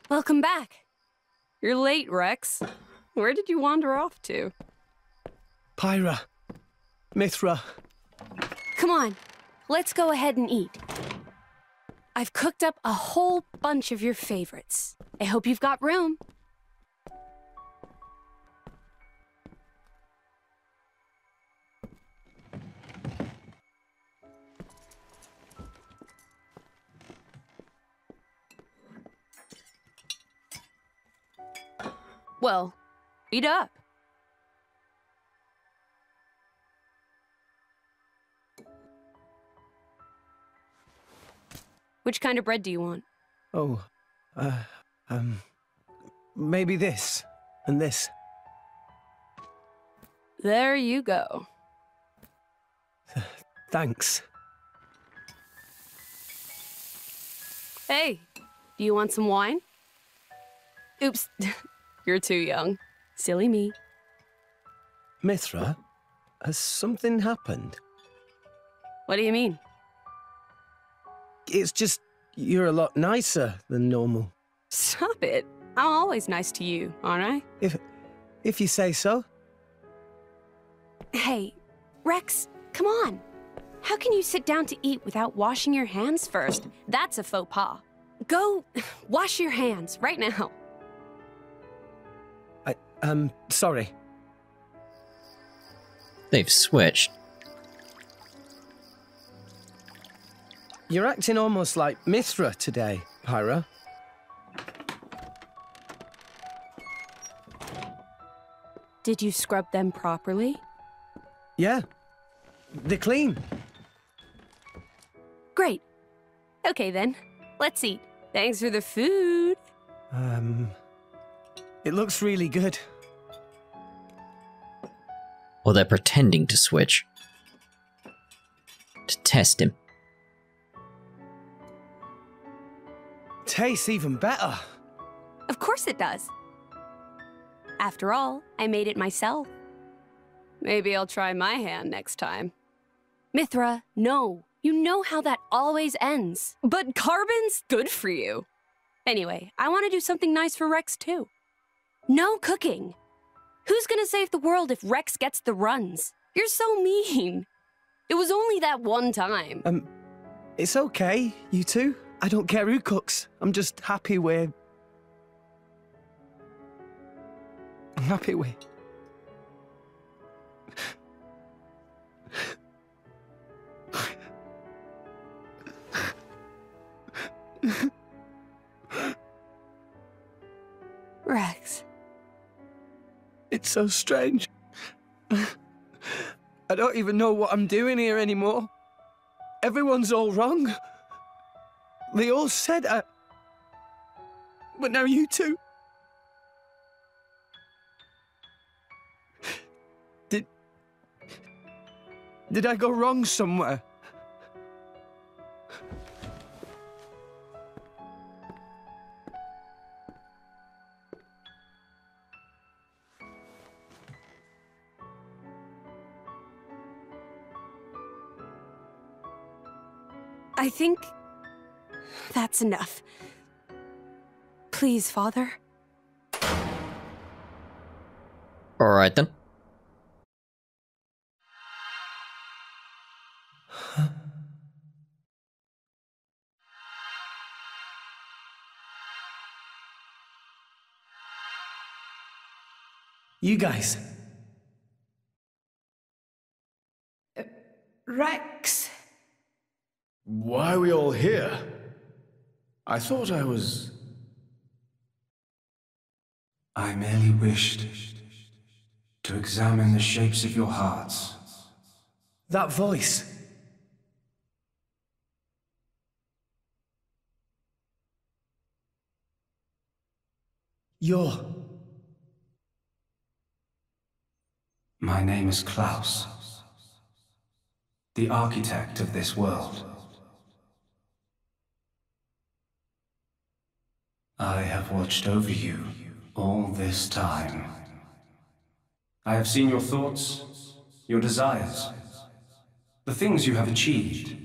Welcome back. You're late, Rex. Where did you wander off to? Pyra. Mithra. Come on, let's go ahead and eat. I've cooked up a whole bunch of your favorites. I hope you've got room. Well, eat up. Which kind of bread do you want? Oh, maybe this and this. There you go. Thanks. Hey, do you want some wine? Oops, you're too young. Silly me. Mithra, has something happened? What do you mean? It's just, you're a lot nicer than normal. Stop it. I'm always nice to you, aren't I? If you say so. Hey, Rex, come on. How can you sit down to eat without washing your hands first? That's a faux pas. Go wash your hands right now. Sorry. They've switched. You're acting almost like Mithra today, Pyra. Did you scrub them properly? Yeah. They're clean. Great. Okay then, let's eat. Thanks for the food. It looks really good. Or they're pretending to switch. To test him. Tastes even better. Of course it does. After all, I made it myself. Maybe I'll try my hand next time. Mithra, no. You know how that always ends. But carbon's good for you. Anyway, I want to do something nice for Rex too. No cooking. Who's gonna save the world if Rex gets the runs? You're so mean. It was only that one time. It's okay, you two. I don't care who cooks. I'm just happy we're... I'm happy we... Rex. It's so strange. I don't even know what I'm doing here anymore. Everyone's all wrong. They all said I... But now you two... Did I go wrong somewhere? I think that's enough. Please, Father. Alright then. You guys. Rex. Why are we all here? I thought I was... I merely wished to examine the shapes of your hearts. That voice. You're... My name is Klaus, the architect of this world. I have watched over you all this time. I have seen your thoughts, your desires, the things you have achieved.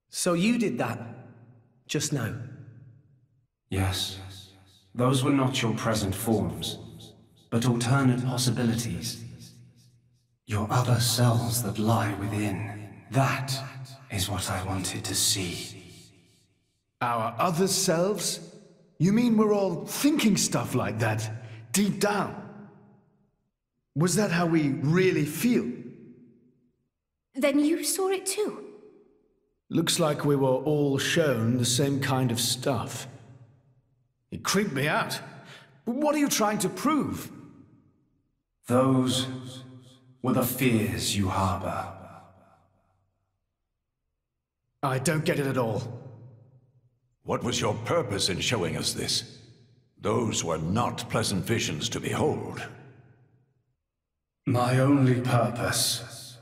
So you did that, just now? Yes, those were not your present forms, but alternate possibilities. Your other selves that lie within. That is what I wanted to see. Our other selves? You mean we're all thinking stuff like that, deep down? Was that how we really feel? Then you saw it too? Looks like we were all shown the same kind of stuff. It creeped me out. What are you trying to prove? Those were the fears you harbor. I don't get it at all. What was your purpose in showing us this? Those were not pleasant visions to behold. My only purpose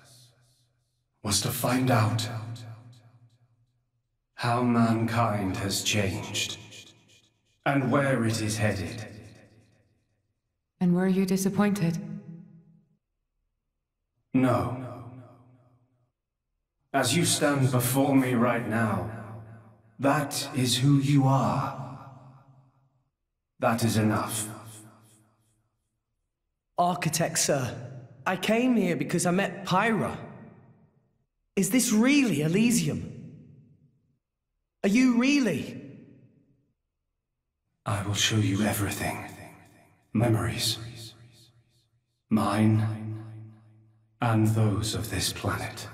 was to find out how mankind has changed and where it is headed. And were you disappointed? No. As you stand before me right now, that is who you are. That is enough. Architect, sir, I came here because I met Pyra. Is this really Elysium? Are you really? I will show you everything. Memories. Mine, and those of this planet.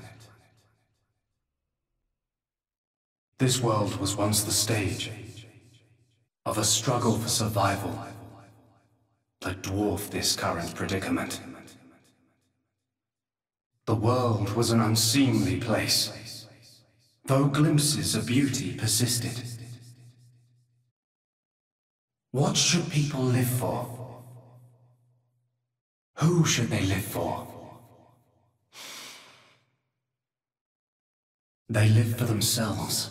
This world was once the stage of a struggle for survival that dwarfed this current predicament. The world was an unseemly place, though glimpses of beauty persisted. What should people live for? Who should they live for? They live for themselves,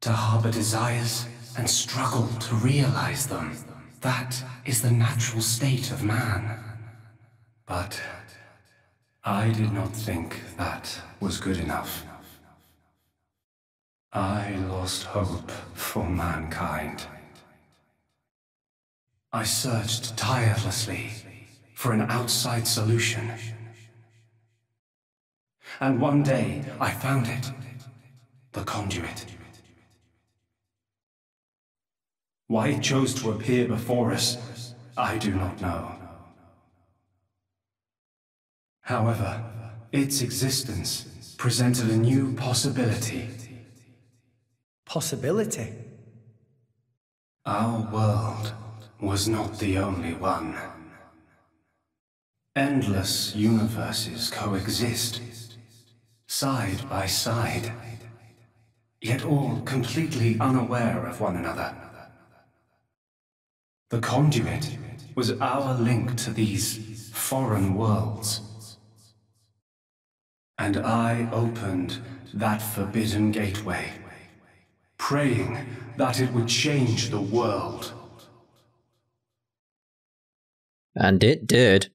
to harbor desires and struggle to realize them. That is the natural state of man. But I did not think that was good enough. I lost hope for mankind. I searched tirelessly for an outside solution. And one day, I found it. The conduit. Why it chose to appear before us, I do not know. However, its existence presented a new possibility. Possibility? Our world was not the only one. Endless universes coexist, side by side, yet all completely unaware of one another. The conduit was our link to these foreign worlds. And I opened that forbidden gateway, praying that it would change the world. And it did.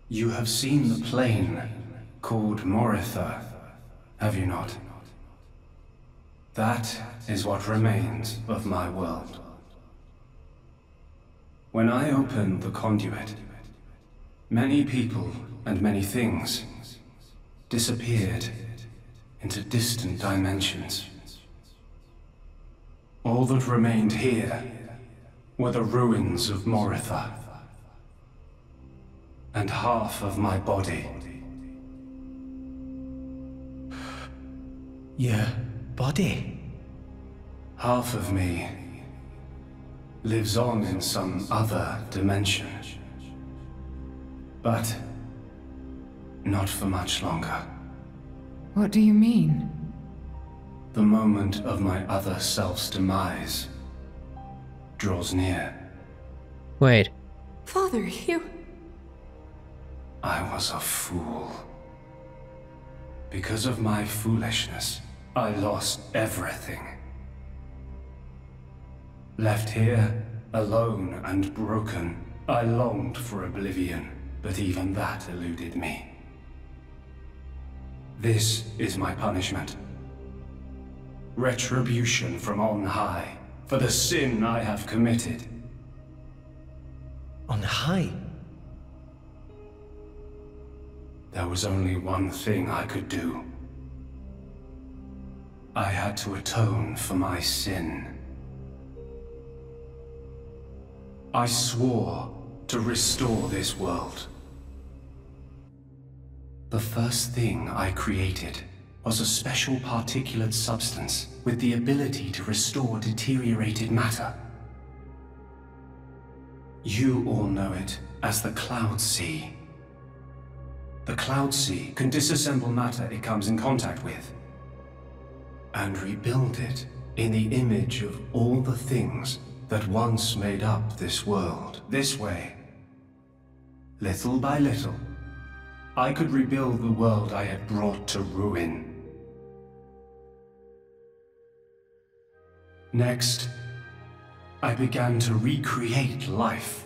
You have seen the plane called Moritha, have you not? That is what remains of my world. When I opened the conduit, many people and many things disappeared into distant dimensions. All that remained here were the ruins of Moritha. And half of my body. Your body? Half of me lives on in some other dimension. But not for much longer. What do you mean? The moment of my other self's demise draws near. Wait. Father, you... I was a fool. Because of my foolishness, I lost everything. Left here, alone and broken, I longed for oblivion, but even that eluded me. This is my punishment. retribution from on high for the sin I have committed. On high? There was only one thing I could do. I had to atone for my sin. I swore to restore this world. The first thing I created was a special particulate substance with the ability to restore deteriorated matter. You all know it as the Cloud Sea. The Cloud Sea can disassemble matter it comes in contact with, and rebuild it in the image of all the things that once made up this world. This way, little by little, I could rebuild the world I had brought to ruin. Next, I began to recreate life.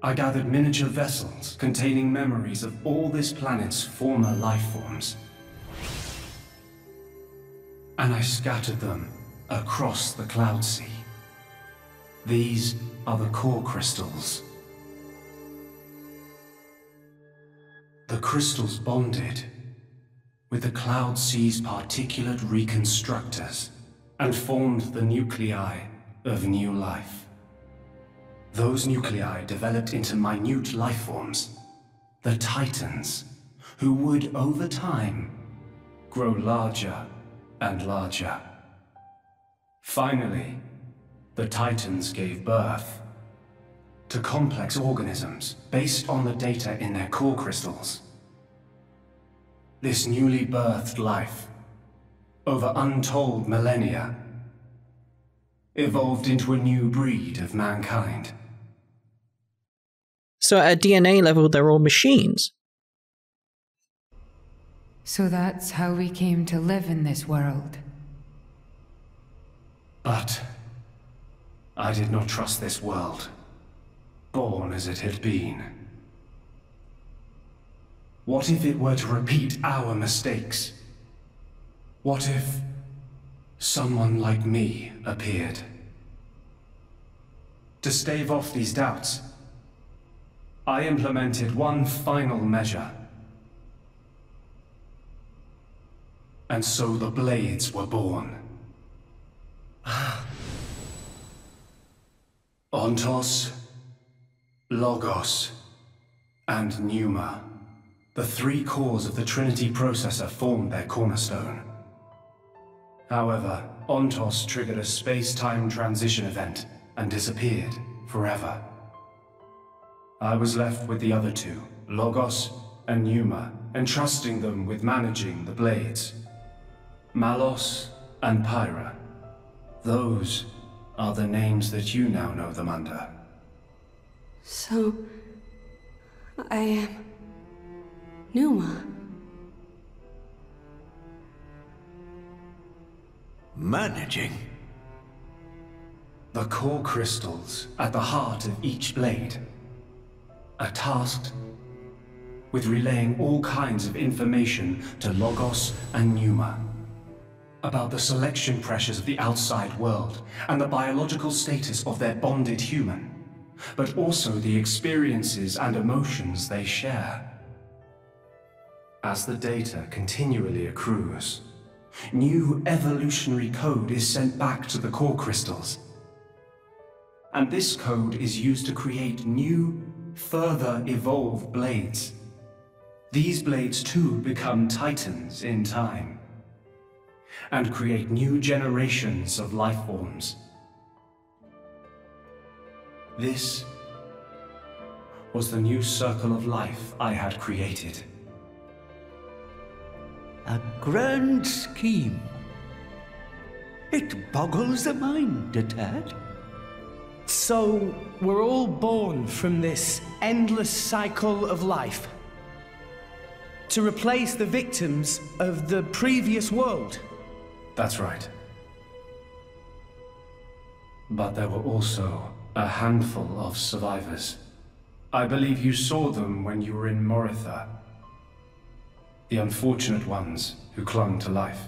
I gathered miniature vessels containing memories of all this planet's former life forms. And I scattered them across the Cloud Sea. These are the core crystals. The crystals bonded with the Cloud Sea's particulate reconstructors and formed the nuclei of new life. Those nuclei developed into minute life forms, the Titans, who would, over time, grow larger and larger. Finally, the Titans gave birth to complex organisms based on the data in their core crystals. This newly birthed life, over untold millennia, evolved into a new breed of mankind. So at a DNA level, they're all machines. So that's how we came to live in this world. But I did not trust this world, born as it had been. What if it were to repeat our mistakes? What if someone like me appeared? To stave off these doubts, I implemented one final measure. And so the Blades were born. Ontos, Logos, and Pneuma. The three cores of the Trinity processor formed their cornerstone. However, Ontos triggered a space-time transition event and disappeared forever. I was left with the other two, Logos and Pneuma, entrusting them with managing the Blades. Malos and Pyra. Those are the names that you now know them under. So, I am Pneuma. Managing? The core crystals at the heart of each blade are tasked with relaying all kinds of information to Logos and Pneuma about the selection pressures of the outside world and the biological status of their bonded human, but also the experiences and emotions they share. As the data continually accrues, new evolutionary code is sent back to the core crystals. And this code is used to create new, further evolved blades. These blades too become Titans in time, and create new generations of life forms. This was the new circle of life I had created. A grand scheme. It boggles the mind a tad. So, we're all born from this endless cycle of life to replace the victims of the previous world. That's right. But there were also a handful of survivors. I believe you saw them when you were in Moritha. The unfortunate ones who clung to life.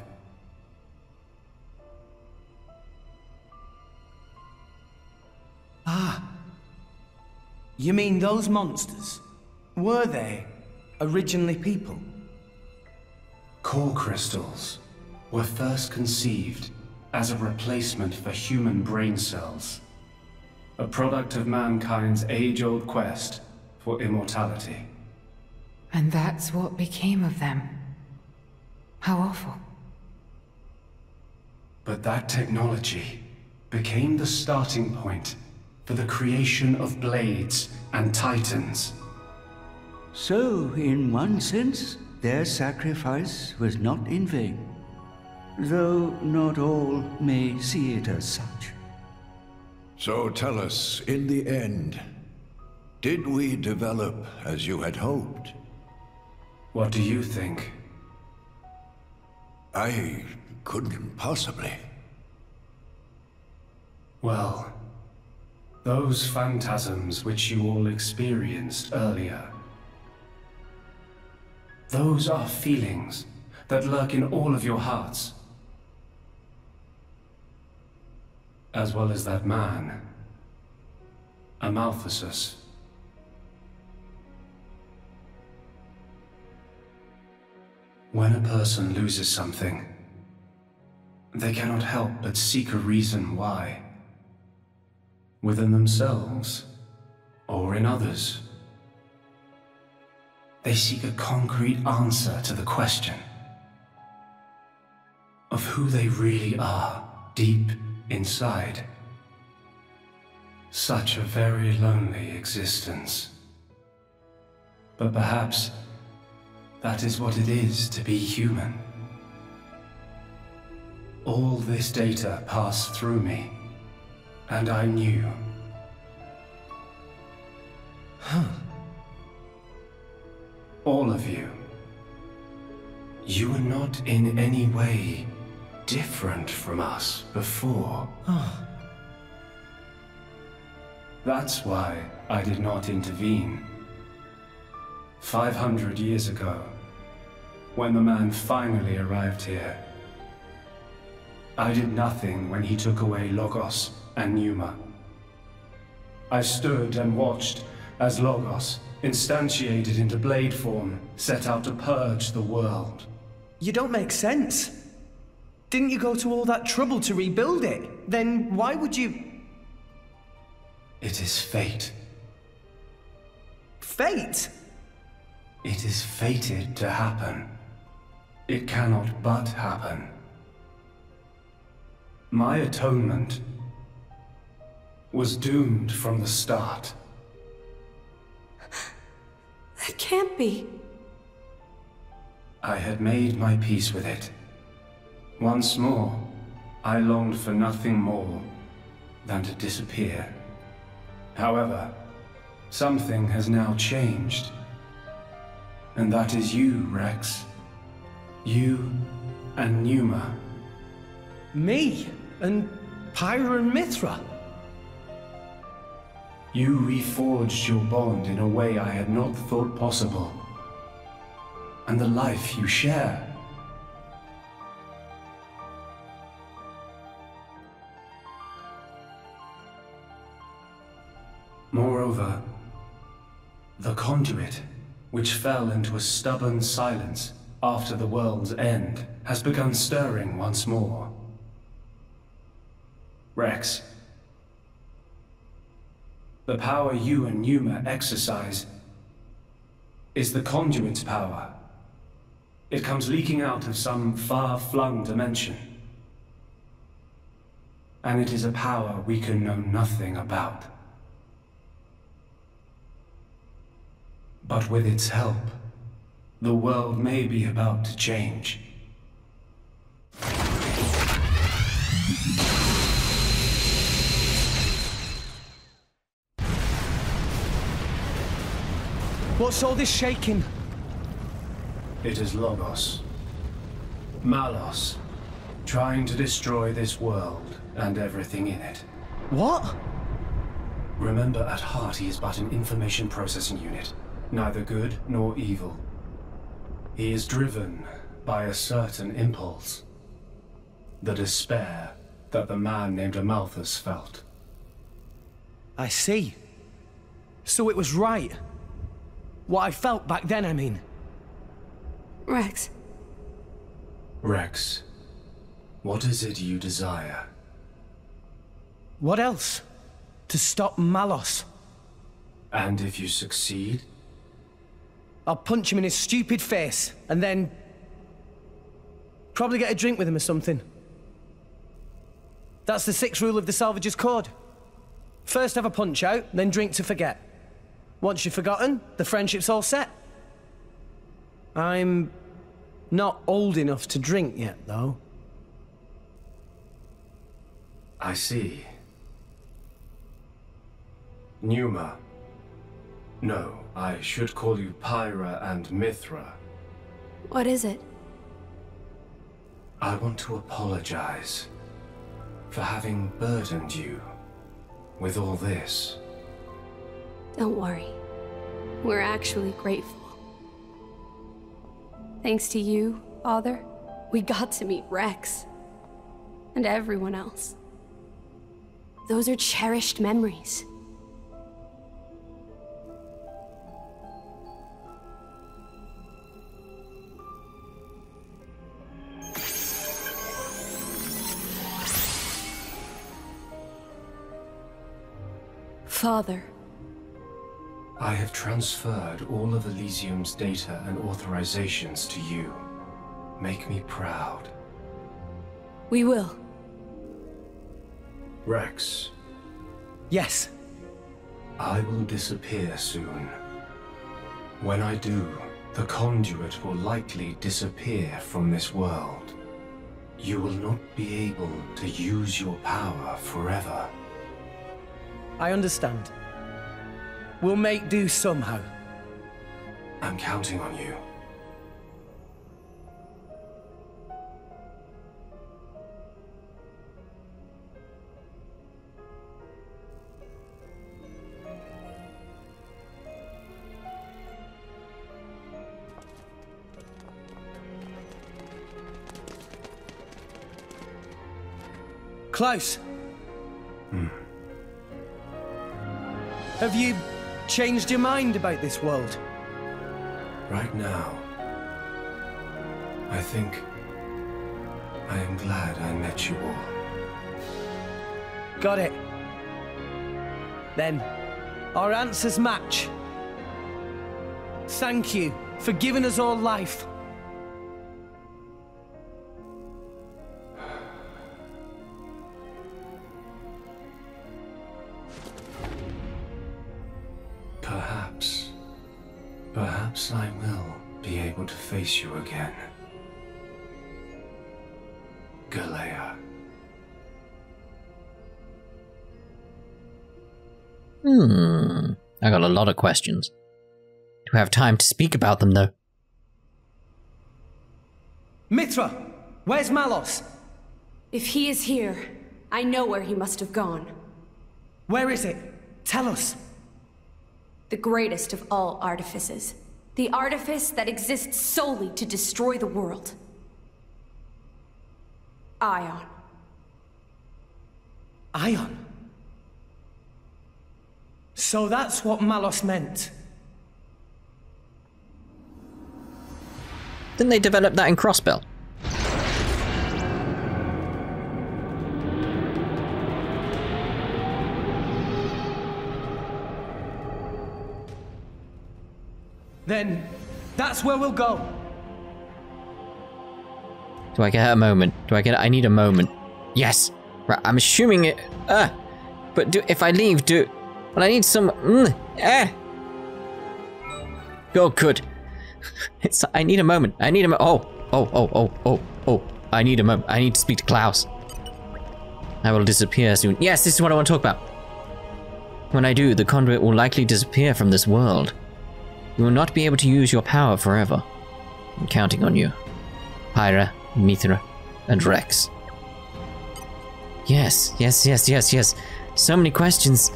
Ah. You mean those monsters? Were they originally people? Core crystals were first conceived as a replacement for human brain cells, a product of mankind's age-old quest for immortality. And that's what became of them. How awful. But that technology became the starting point for the creation of blades and titans. So, in one sense, their sacrifice was not in vain. Though not all may see it as such. So tell us, in the end, did we develop as you had hoped? What do you think? I couldn't possibly. Well, those phantasms which you all experienced earlier, those are feelings that lurk in all of your hearts. As well as that man, Amaltheus. When a person loses something, they cannot help but seek a reason why. Within themselves, or in others. They seek a concrete answer to the question of who they really are deep inside. Such a very lonely existence. But perhaps that is what it is to be human. All this data passed through me, and I knew. All of you. You were not in any way different from us before. That's why I did not intervene. 500 years ago, when the man finally arrived here, I did nothing when he took away Logos and Pneuma. I stood and watched as Logos, instantiated into blade form, set out to purge the world. You don't make sense. Didn't you go to all that trouble to rebuild it? Then why would you... It is fate. Fate? It is fated to happen. It cannot but happen. My atonement was doomed from the start. That can't be. I had made my peace with it. Once more, I longed for nothing more than to disappear. However, something has now changed. And that is you, Rex. You and Pneuma. Me? And Pyra and Mithra? You reforged your bond in a way I had not thought possible. And the life you share. Moreover, the conduit, which fell into a stubborn silence after the world's end, has begun stirring once more. Rex, the power you and Pneuma exercise is the conduit's power. It comes leaking out of some far-flung dimension. And it is a power we can know nothing about. But with its help, the world may be about to change. What's all this shaking? It is Logos. Malos, trying to destroy this world and everything in it. What? Remember, at heart he is but an information processing unit, neither good nor evil. He is driven by a certain impulse. The despair that the man named Amaltheus felt. I see. So it was right. What I felt back then, I mean. Rex. Rex, what is it you desire? What else? To stop Malos. And if you succeed? I'll punch him in his stupid face, and then... probably get a drink with him or something. That's the 6th rule of the Salvager's Code. First have a punch out, then drink to forget. Once you've forgotten, the friendship's all set. I'm... not old enough to drink yet, though. I see. Numa. No, I should call you Pyra and Mithra. What is it? I want to apologize for having burdened you with all this. Don't worry. We're actually grateful. Thanks to you, Father, we got to meet Rex. And everyone else. Those are cherished memories. Father. I have transferred all of Elysium's data and authorizations to you. Make me proud. We will. Rex. Yes. I will disappear soon. When I do, the conduit will likely disappear from this world. You will not be able to use your power forever. I understand. We'll make do somehow. I'm counting on you. Close. Have you changed your mind about this world? Right now, I think I am glad I met you all. Got it. Then, our answers match. Thank you for giving us all life. Perhaps I will be able to face you again. Galea. I got a lot of questions. Do I have time to speak about them, though? Mithra! Where's Malos? If he is here, I know where he must have gone. Where is it? Tell us. The greatest of all artifices. The artifice that exists solely to destroy the world. Aion. Aion? So that's what Malos meant. Didn't they develop that in Crossbell? Then, that's where we'll go. Do I get a moment? I need a moment. Yes! Right, I'm assuming it... But if I leave, Well, I need some... Oh, good. I need a moment. I need a moment. Oh. I need a moment. I need to speak to Klaus. I will disappear soon. Yes, this is what I want to talk about. When I do, the conduit will likely disappear from this world. You will not be able to use your power forever. I'm counting on you. Pyra, Mithra, and Rex. Yes. So many questions.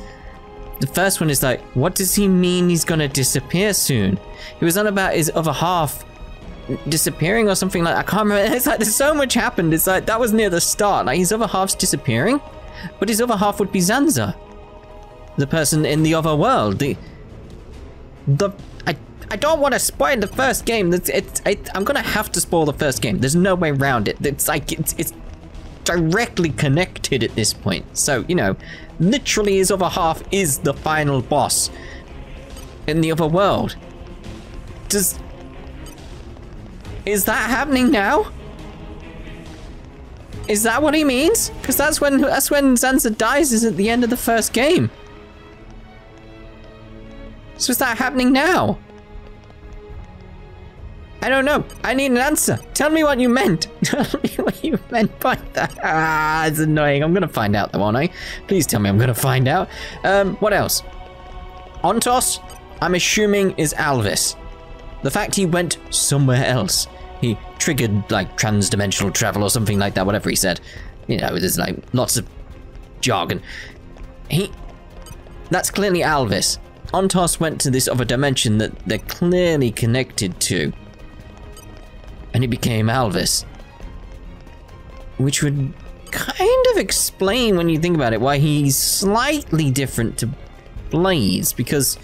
The first one is like, what does he mean he's gonna disappear soon? He was on about his other half disappearing or something like that. I can't remember. It's like there's so much happened. It's like that was near the start. Like his other half's disappearing, but his other half would be Zanza. the person in the other world. I don't want to spoil the first game. I'm gonna have to spoil the first game. There's no way around it. It's directly connected at this point. So, you know, literally his other half is the final boss in the other world. Is that happening now? Is that what he means? Because that's when Zanza dies, is at the end of the first game. So is that happening now? I don't know. I need an answer. Tell me what you meant. Tell me what you meant by that. Ah, it's annoying. I'm gonna find out though, aren't I? Please tell me I'm gonna find out. What else? Ontos, I'm assuming, is Alvis. The fact he went somewhere else. He triggered like trans-dimensional travel or something like that, whatever he said. You know, there's like lots of jargon. That's clearly Alvis. Ontos went to this other dimension that they're clearly connected to. And he became Alvis. Which would kind of explain, when you think about it, why he's slightly different to Blaze, because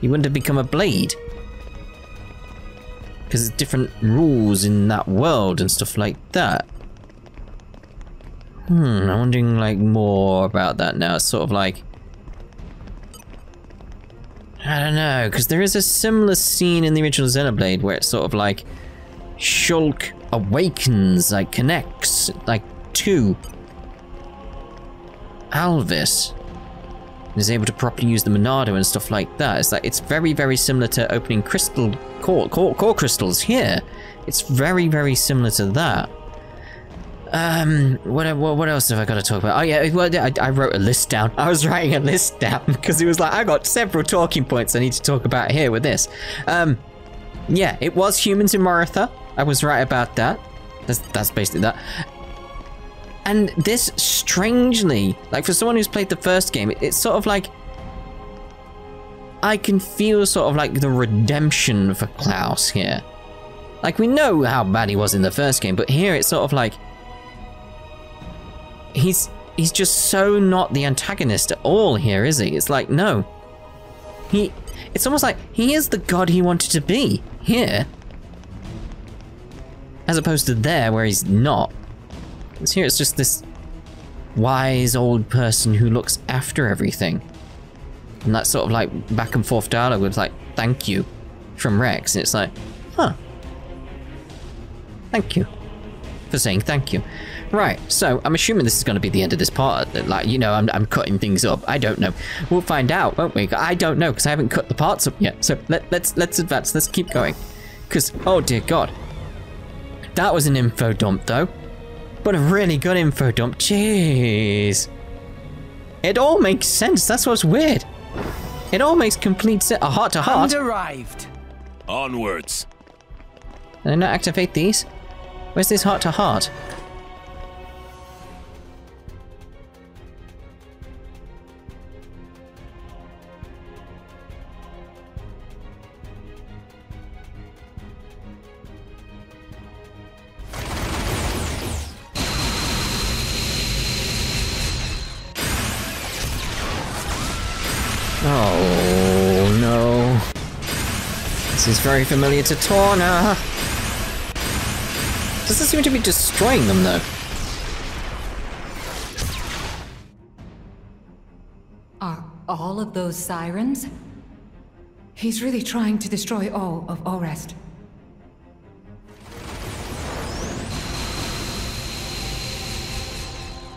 he wouldn't have become a Blade. Because there's different rules in that world and stuff like that. I'm wondering like more about that now. It's sort of like, I don't know, because there is a similar scene in the original Xenoblade where it's sort of like Shulk awakens, like connects, like to Alvis. And is able to properly use the Monado and stuff like that. It's like, it's very, very similar to opening crystal core crystals here. It's very, very similar to that. What else have I got to talk about? Oh yeah, well, I wrote a list down. I was writing a list down because it was like, I got several talking points I need to talk about here with this. Yeah, it was humans in Moratha. I was right about that. That's basically that. And this, strangely, like for someone who's played the first game, it's sort of like, I can feel sort of like the redemption for Klaus here. Like, we know how bad he was in the first game, but here it's sort of like, he's just so not the antagonist at all here, is he? It's like, no. It's almost like he is the god he wanted to be here. As opposed to there, where he's not. Because here it's just this wise old person who looks after everything. And that sort of like back and forth dialogue with like, thank you, from Rex. And it's like, huh. Thank you for saying thank you. Right, so I'm assuming this is going to be the end of this part. Like, you know, I'm cutting things up. I don't know. We'll find out, won't we? I don't know, because I haven't cut the parts up yet. So let's advance. Let's keep going. Because, oh dear God. That was an info dump, though. But a really good info dump. Jeez. It all makes sense. That's what's weird. It all makes complete sense. A heart to heart. Arrived. Onwards. Did I not activate these? Where's this heart to heart? Oh no. This is very familiar to Torna. Doesn't seem to be destroying them though. Are all of those sirens? He's really trying to destroy all of Alrest.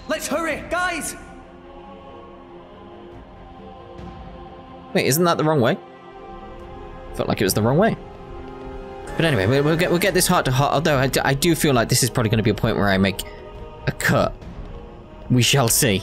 Let's hurry, guys! Wait, isn't that the wrong way? Felt like it was the wrong way. But anyway, we'll get this heart to heart. Although I do feel like this is probably going to be a point where I make a cut. We shall see.